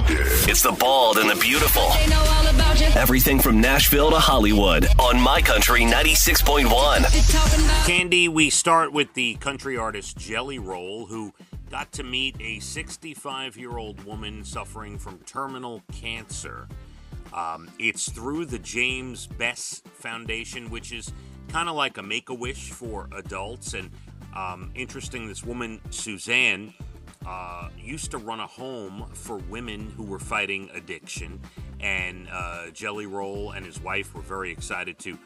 It's the bald and the beautiful. Everything from Nashville to Hollywood on My Country 96.1. Cande, we start with the country artist Jelly Roll, who got to meet a 65-year-old woman suffering from terminal cancer. It's through the James Bess Foundation, which is kind of like a Make-A-Wish for adults. And interesting, this woman, Suzanne, used to run a home for women who were fighting addiction. And Jelly Roll and his wife were very excited to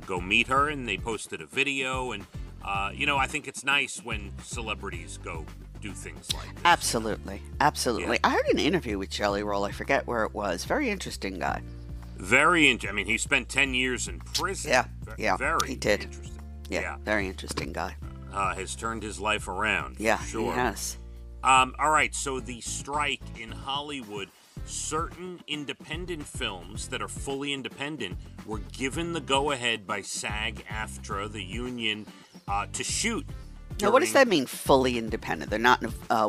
go meet her, and they posted a video. And, I think it's nice when celebrities go do things like this. Absolutely. Yeah. I heard an interview with Jelly Roll. I forget where it was. Very interesting guy. He spent 10 years in prison. Yeah, Very he did. Interesting. Yeah, very interesting guy. Has turned his life around. Yeah, for sure. he has. All right, so the strike in Hollywood, certain independent films that are fully independent were given the go-ahead by SAG-AFTRA, the union, to shoot. Now, what does that mean, fully independent? They're not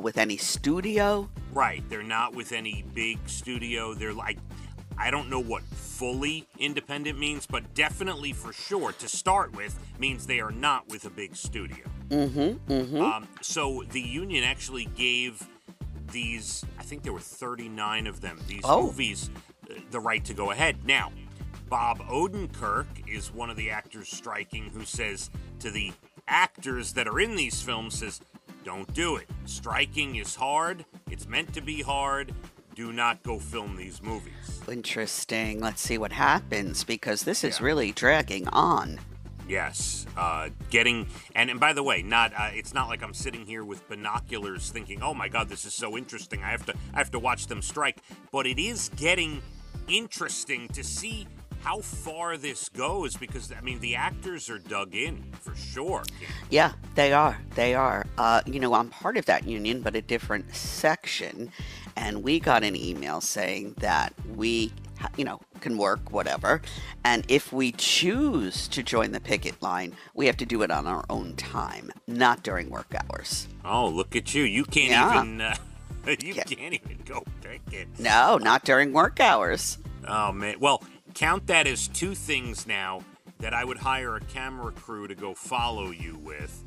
with any studio? Right, they're not with any big studio. They're like, I don't know what fully independent means, but definitely for sure, to start with, means they are not with a big studio. So the union actually gave these, I think there were 39 of them, these movies, the right to go ahead. Now, Bob Odenkirk is one of the actors striking, who says to the actors that are in these films, says, don't do it. Striking is hard. It's meant to be hard. Do not go film these movies. Interesting. Let's see what happens, because this is really dragging on. Yes. And by the way, it's not like I'm sitting here with binoculars thinking, oh my God, this is so interesting. I have to watch them strike. But it is getting interesting to see how far this goes, because, the actors are dug in, for sure. Yeah, they are. I'm part of that union, but a different section. And we got an email saying that we, can work, whatever. And if we choose to join the picket line, we have to do it on our own time, not during work hours. Oh, look at you. You can't even, can't even go picket. No, not during work hours. Oh, man. Well, count that as two things now that I would hire a camera crew to go follow you with.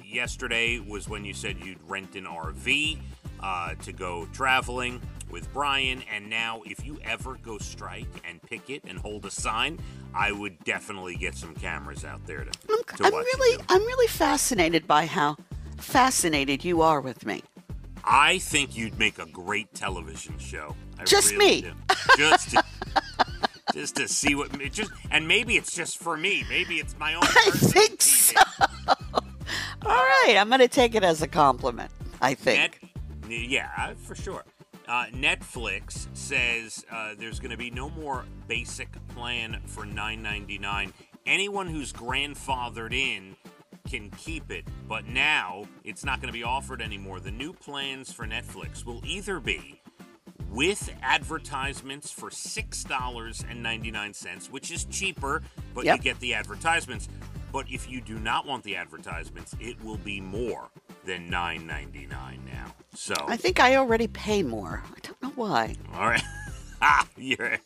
Yesterday was when you said you'd rent an RV to go traveling with Brian, and now if you ever go strike and picket and hold a sign, I would definitely get some cameras out there to watch you do. I'm really fascinated by how fascinated you are with me. I think you'd make a great television show. Just really me. Do. Just to see and maybe it's just for me. Maybe it's my own I personal think TV. so. All right, I'm going to take it as a compliment, I think. Yeah, for sure. Netflix says there's going to be no more basic plan for $9.99. Anyone who's grandfathered in can keep it, but now it's not going to be offered anymore. The new plans for Netflix will either be with advertisements for $6.99, which is cheaper, but you get the advertisements. But if you do not want the advertisements, it will be more than $9.99 now. So I think I already pay more. I don't know why. All right. You're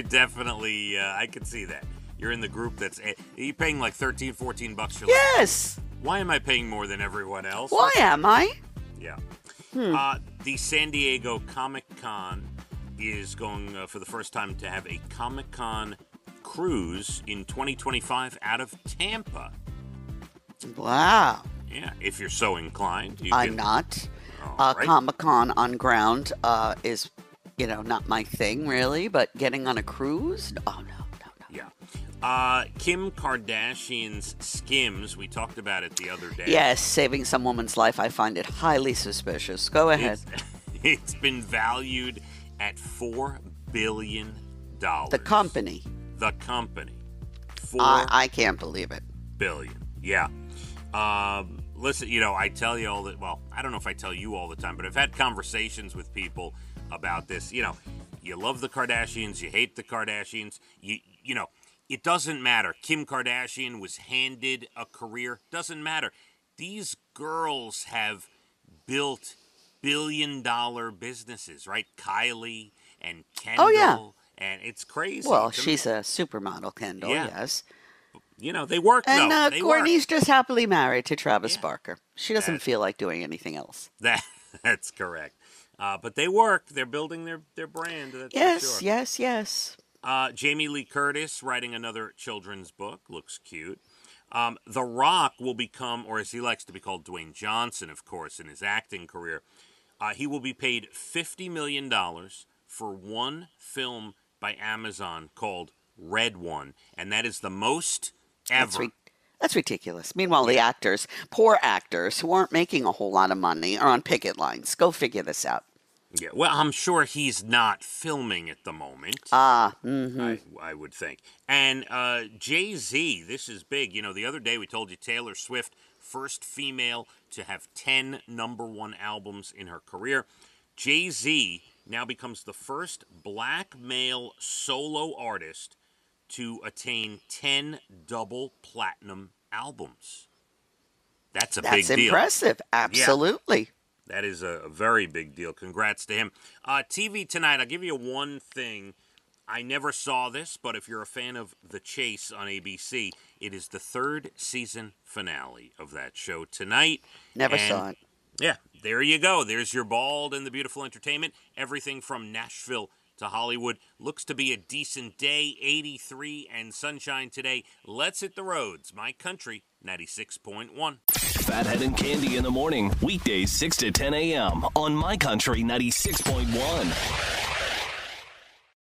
definitely, I can see that. You're in the group that's, you're paying like $13, $14. Yes. Why am I paying more than everyone else? Why am I? Yeah. The San Diego Comic-Con is going for the first time to have a Comic-Con cruise in 2025 out of Tampa. Wow. Yeah, if you're so inclined. I'm not. Right. Comic-Con on ground is, not my thing, really. But getting on a cruise? Oh, no. Yeah. Kim Kardashian's Skims, we talked about it the other day. Yes, saving some woman's life. I find it highly suspicious. Go ahead. It's been valued at $4 billion. The company. I can't believe it. Billion. Yeah. Listen, I tell you all that, well, I don't know if I tell you all the time, but I've had conversations with people about this. You love the Kardashians, you hate the Kardashians, it doesn't matter. Kim Kardashian was handed a career. Doesn't matter. These girls have built billion-dollar businesses, right? Kylie and Kendall. Oh, yeah. And it's crazy. Well, she's a supermodel, Kendall, Yeah. yes. You know, they work, And though. They Courtney's work. just happily married to Travis Yeah. Barker. She doesn't feel like doing anything else. That's correct. But they work. They're building their brand. That's Yes, for sure. yes. Jamie Lee Curtis writing another children's book. Looks cute. The Rock will become, or as he likes to be called, Dwayne Johnson, of course, in his acting career. He will be paid $50 million for one film by Amazon called Red One, and that is the most ever. That's ridiculous. Meanwhile, the actors, poor actors who aren't making a whole lot of money, are on picket lines. Go figure this out. Yeah, well, I'm sure he's not filming at the moment. I would think. And Jay-Z, this is big. You know, the other day we told you Taylor Swift, first female to have 10 #1 albums in her career. Jay-Z now becomes the first black male solo artist to attain 10 double platinum albums. That's a big deal. That's impressive. Absolutely. Yeah. That is a very big deal. Congrats to him. TV tonight, I'll give you one thing. I never saw this, but if you're a fan of The Chase on ABC, it is the 3rd season finale of that show tonight. Never saw it. Yeah, there you go. There's your Bald and the Beautiful entertainment. Everything from Nashville to Hollywood. Looks to be a decent day, 83 and sunshine today. Let's hit the roads. My Country 96.1. Phathead and Cande in the morning, weekdays 6 to 10 a.m. on My Country 96.1.